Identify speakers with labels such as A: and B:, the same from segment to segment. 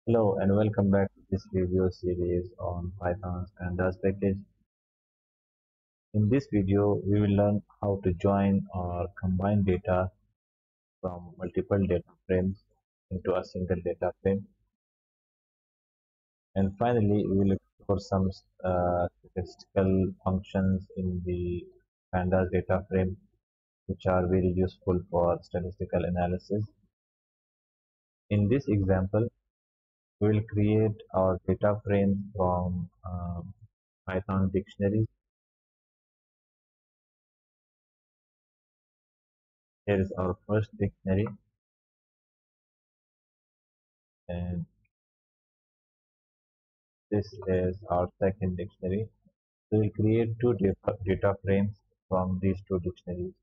A: Hello and welcome back to this video series on Python's Pandas package. In this video, we will learn how to join or combine data from multiple data frames into a single data frame. And finally, we will explore some statistical functions in the Pandas data frame, which are very useful for statistical analysis. In this example, we will create our data frames from Python dictionaries. Here is our first dictionary, and this is our second dictionary. So we'll create two data frames from these two dictionaries.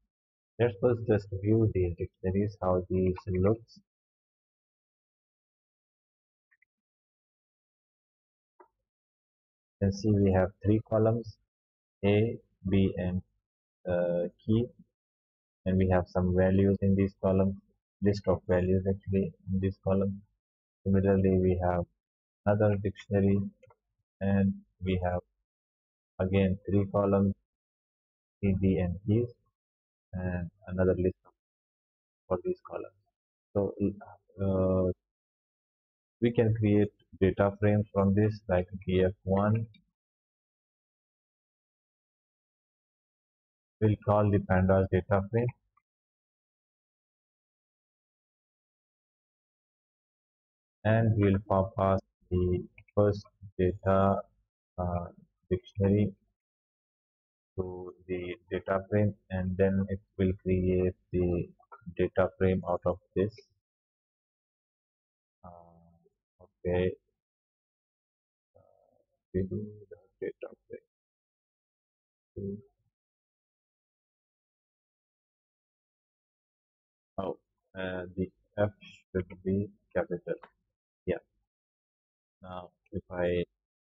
A: Let's first just view these dictionaries, how these looks. You can see we have three columns, A, B, and key, and we have some values in these columns, list of values actually in this column. Similarly, we have another dictionary, and we have again three columns, C, D, and keys, and another list for these columns. So we can create data frames from this like df1. We'll call the pandas data frame, and we'll pass the first data uh, dictionary to the data frame, and then it will create the data frame out of this. Okay, we do the data frame. Oh, the F should be capital. Yeah. Now, if I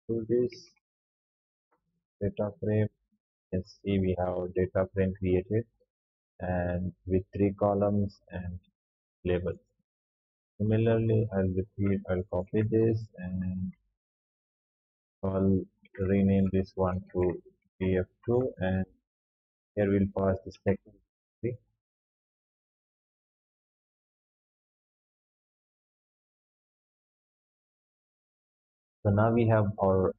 A: do this data frame, you can see we have data frame created and with three columns and labels. Similarly, I'll copy this and rename this one to df2, and here we'll pass the second tree. So now we have our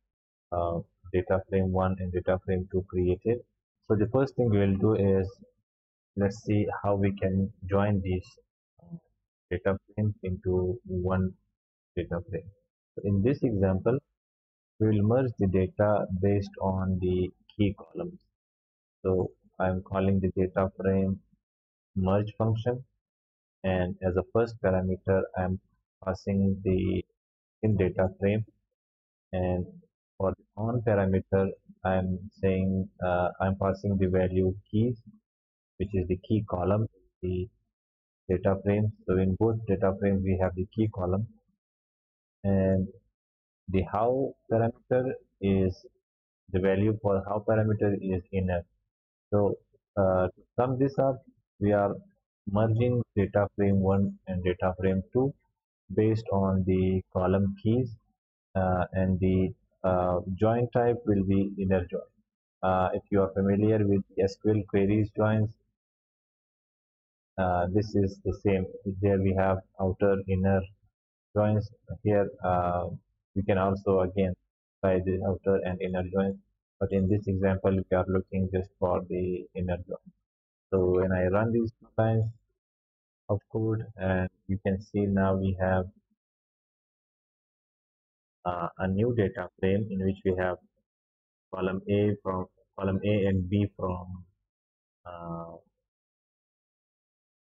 A: uh, data frame 1 and data frame 2 created. So the first thing we will do is let's see how we can join these data frames into one data frame. So in this example, we will merge the data based on the key columns. So I'm calling the data frame merge function, and as a first parameter, I'm passing the in data frame, and for the on parameter, I'm saying I'm passing the value keys, which is the key column in the data frame. So in both data frames, we have the key column, and the how parameter is the value for how parameter is inner. So to sum this up, we are merging data frame 1 and data frame 2 based on the column keys, and the join type will be inner join. If you are familiar with SQL queries joins, this is the same. There we have outer inner joins. Here we can also again try the outer and inner joins, but in this example we are looking just for the inner join. So when I run these lines of code, and you can see now we have a new data frame in which we have column A and B from uh,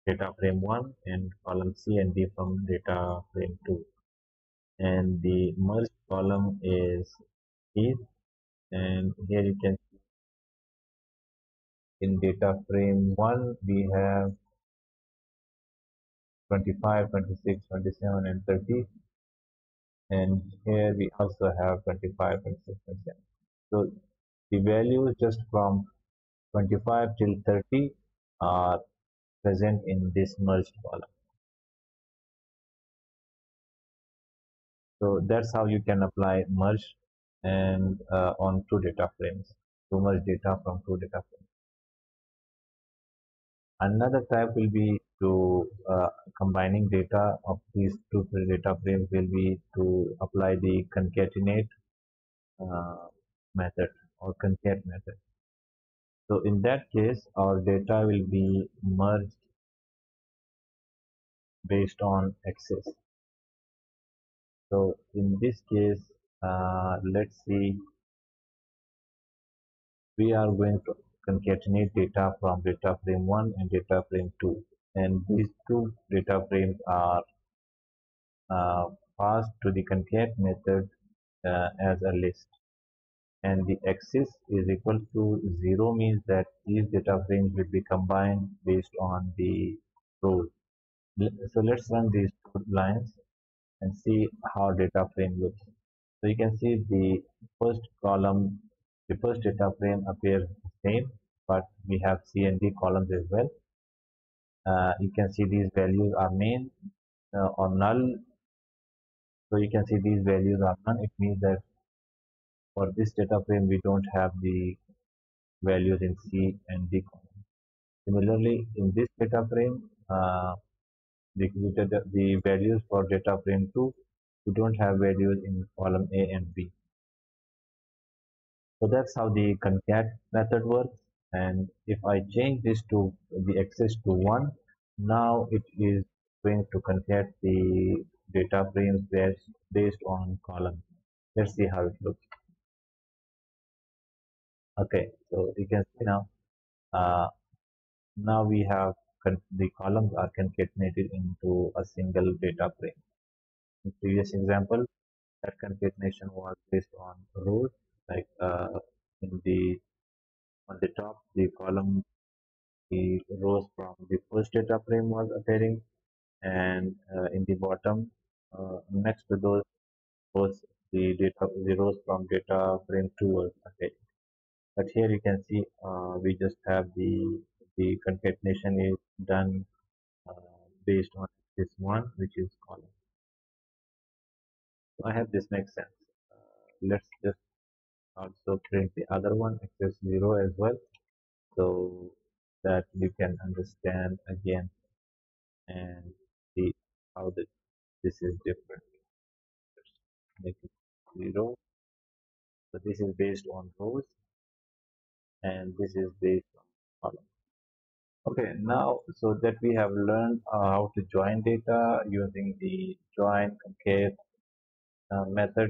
A: data frame 1, and column C and D from data frame 2, and the merged column is keys. And here you can see in data frame 1 we have 25, 26, 27, and 30, and here we also have 25, 26, 27. So the values just from 25 till 30 are present in this merged column. So that's how you can apply merge and on two data frames to merge data from two data frames. Another type will be to combining data of these two data frames will be to apply the concatenate uh, method or concate method. So in that case, our data will be merged based on access. So in this case, let's see, we are going to concatenate data from data frame 1 and data frame 2. And these two data frames are uh, passed to the concate method as a list. And the axis is equal to 0 means that these data frames will be combined based on the rows. So let's run these two lines and see how data frame looks. So you can see the first column, the first data frame appears the same, but we have C and D columns as well. You can see these values are main or null. So you can see these values are none. It means that for this data frame, we don't have the values in C and D column. Similarly, in this data frame, the values for data frame 2, we don't have values in column A and B. So that's how the concat method works. And if I change this to the access to 1, now it is going to concat the data frames based on column. Let's see how it looks. Okay, so you can see now, uh, now we have the columns are concatenated into a single data frame. In previous example, that concatenation was based on rows, like in the on the top, the column, the rows from the first data frame was appearing, and in the bottom, next to those rows, the rows from data frame 2 was appearing. But here you can see we just have the concatenation is done based on this one, which is column. So I hope this makes sense. Let's just also print the other one, access 0 as well, so that you can understand again and see how this is different. Let's make it 0. So this is based on rows and this is based on column. Okay, now so that we have learned how to join data using the join concate method.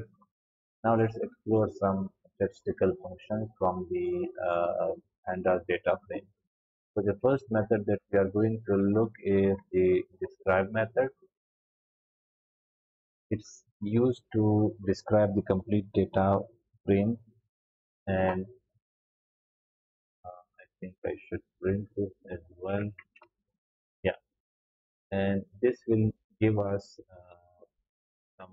A: Now let's explore some statistical functions from the pandas data frame. So the first method that we are going to look is the describe method. It's used to describe the complete data frame, and I think I should print this as well. Yeah, and this will give us some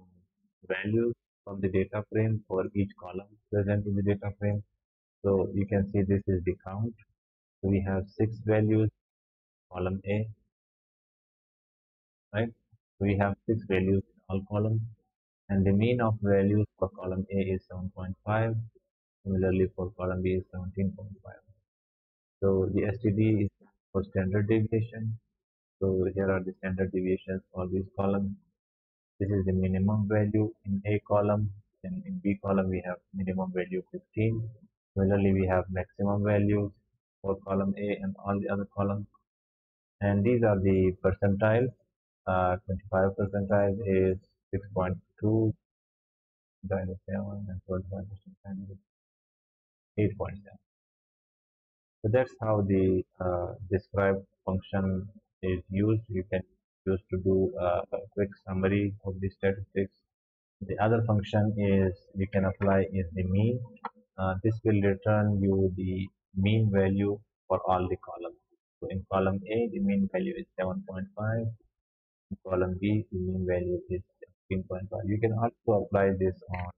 A: values from the data frame for each column present in the data frame. So you can see this is the count. So we have 6 values, column A, right? So we have 6 values in all columns, and the mean of values for column A is 7.5. Similarly, for column B is 17.5. So the STD is for standard deviation. So here are the standard deviations for these columns. This is the minimum value in A column, and in B column we have minimum value 15. Similarly, we have maximum values for column A and all the other columns. And these are the percentiles. 25 percentile is 6.2, 7, and 25 percentile is 8.7. So that's how the describe function is used. You can use to do a quick summary of the statistics. The other function is we can apply is the mean. This will return you the mean value for all the columns. So in column A, the mean value is 7.5. In column B, the mean value is 16.5. You can also apply this on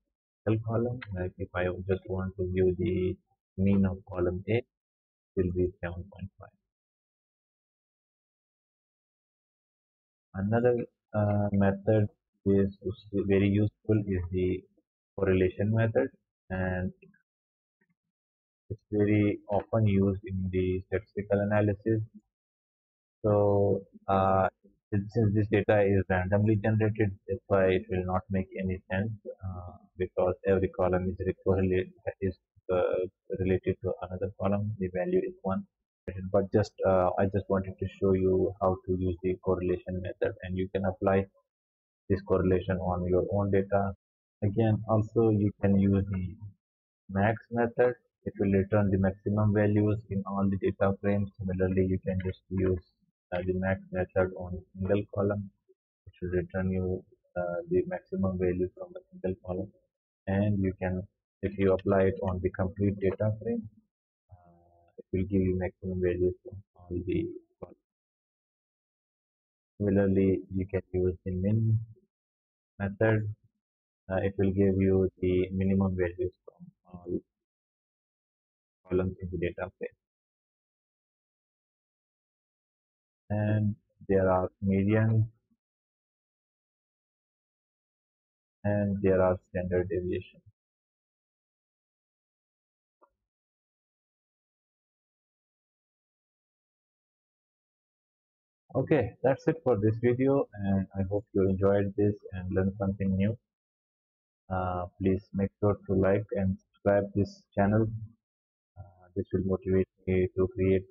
A: L column. Like if I just want to view the mean of column A, it will be 7.5. Another method is very useful is the correlation method, and it's very often used in the statistical analysis. So, since this data is randomly generated, that's why it will not make any sense because every column is related to another column. The value is one. But I just wanted to show you how to use the correlation method, and you can apply this correlation on your own data. Again, also you can use the max method. It will return the maximum values in all the data frames. Similarly, you can just use the max method on single column. It will return you the maximum value from a single column. And you can, if you apply it on the complete data frame, it will give you maximum values from all the columns. Similarly, you can use the min method. It will give you the minimum values from all columns in the data frame. And there are medians and there are standard deviation. Okay, that's it for this video, and I hope you enjoyed this and learned something new. Please make sure to like and subscribe this channel. This will motivate me to create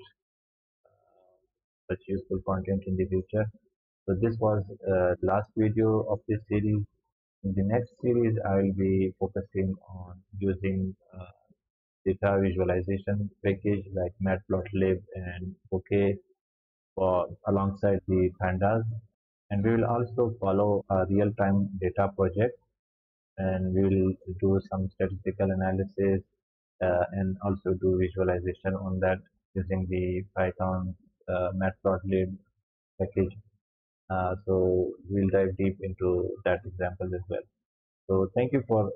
A: such useful content in the future. So this was last video of this series. In the next series, I will be focusing on using data visualization package like Matplotlib and OK for alongside the pandas, and we will also follow a real-time data project, and we will do some statistical analysis and also do visualization on that using the Python Matplotlib package. So we'll dive deep into that example as well. So thank you for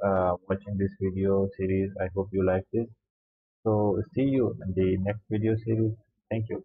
A: watching this video series. I hope you like this. So see you in the next video series. Thank you.